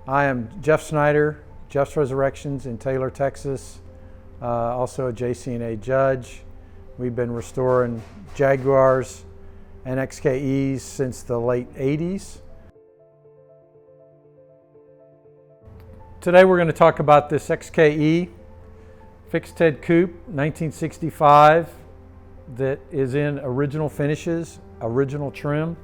I am Jeff Snyder, Jeff's Resurrections in Taylor, Texas, also a JC&A judge. We've been restoring Jaguars and XKEs since the late 80s. Today we're going to talk about this XKE Fixed Head Coupe 1965 that is in original finishes, original trim.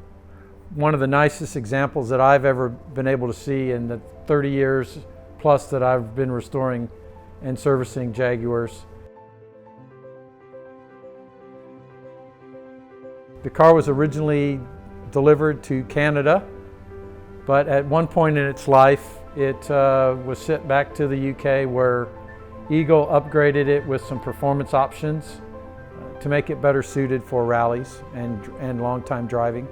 One of the nicest examples that I've ever been able to see in the 30 years plus that I've been restoring and servicing Jaguars. The car was originally delivered to Canada, but at one point in its life it was sent back to the UK, where Eagle upgraded it with some performance options to make it better suited for rallies and long-time driving.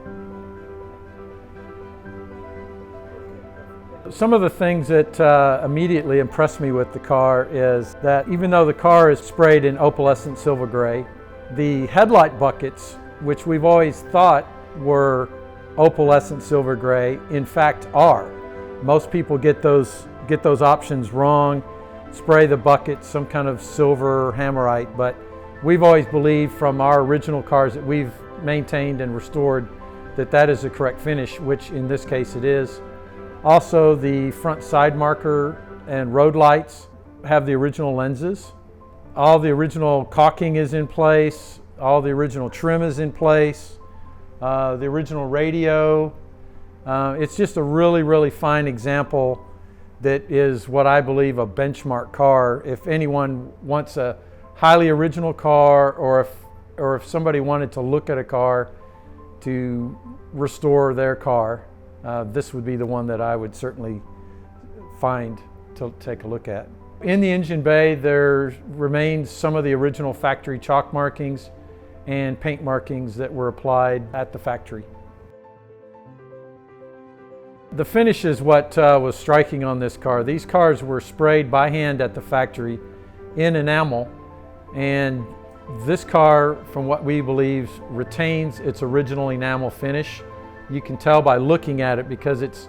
Some of the things that immediately impressed me with the car is that even though the car is sprayed in Opalescent Silver Grey, the headlight buckets, which we've always thought were Opalescent Silver Grey, in fact are. Most people get those options wrong, spray the bucket some kind of silver hammerite, but we've always believed from our original cars that we've maintained and restored that is the correct finish, which in this case it is. Also, the front side marker and road lights have the original lenses. All the original caulking is in place. All the original trim is in place. The original radio. It's just a really, really fine example that is what I believe a benchmark car. If anyone wants a highly original car, or if somebody wanted to look at a car to restore their car, this would be the one that I would certainly find to take a look at. In the engine bay, there remains some of the original factory chalk markings and paint markings that were applied at the factory. The finish is what was striking on this car. These cars were sprayed by hand at the factory in enamel, and this car, from what we believe, retains its original enamel finish. You can tell by looking at it because it's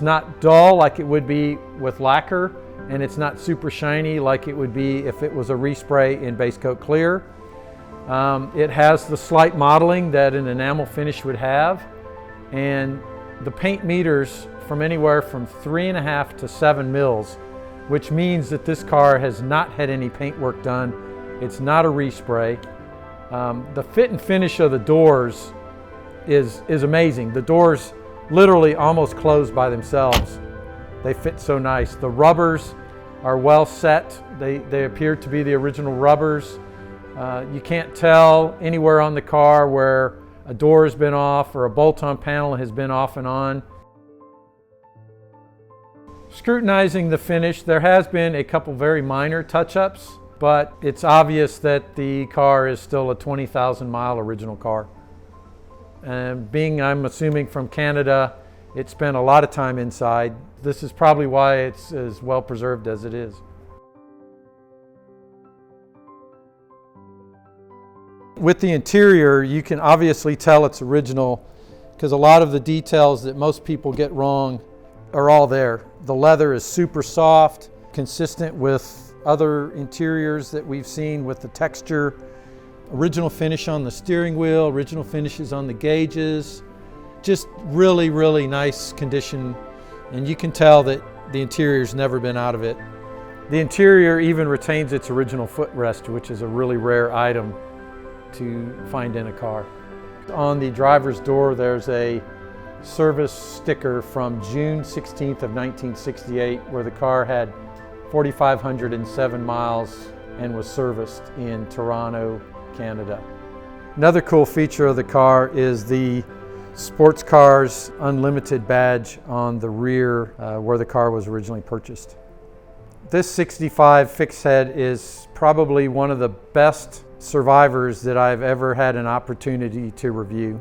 not dull like it would be with lacquer, and it's not super shiny like it would be if it was a respray in base coat clear. It has the slight modeling that an enamel finish would have, and the paint meters from anywhere from 3.5 to 7 mils, which means that this car has not had any paint work done. It's not a respray. The fit and finish of the doors is amazing. The doors literally almost close by themselves. They fit so nice. The rubbers are well set. They appear to be the original rubbers. You can't tell anywhere on the car where a door has been off or a bolt-on panel has been off and on. Scrutinizing the finish, there has been a couple very minor touch-ups, but it's obvious that the car is still a 20,000 mile original car. And being, I'm assuming, from Canada, it spent a lot of time inside. This is probably why it's as well preserved as it is. With the interior, you can obviously tell it's original because a lot of the details that most people get wrong are all there. The leather is super soft, consistent with other interiors that we've seen with the texture. Original finish on the steering wheel, original finishes on the gauges. Just really, really nice condition, and you can tell that the interior's never been out of it. The interior even retains its original footrest, which is a really rare item to find in a car. On the driver's door, there's a service sticker from June 16th of 1968, where the car had 4,507 miles and was serviced in Toronto, Canada. Another cool feature of the car is the Sports Cars Unlimited badge on the rear where the car was originally purchased. This 65 fixed head is probably one of the best survivors that I've ever had an opportunity to review.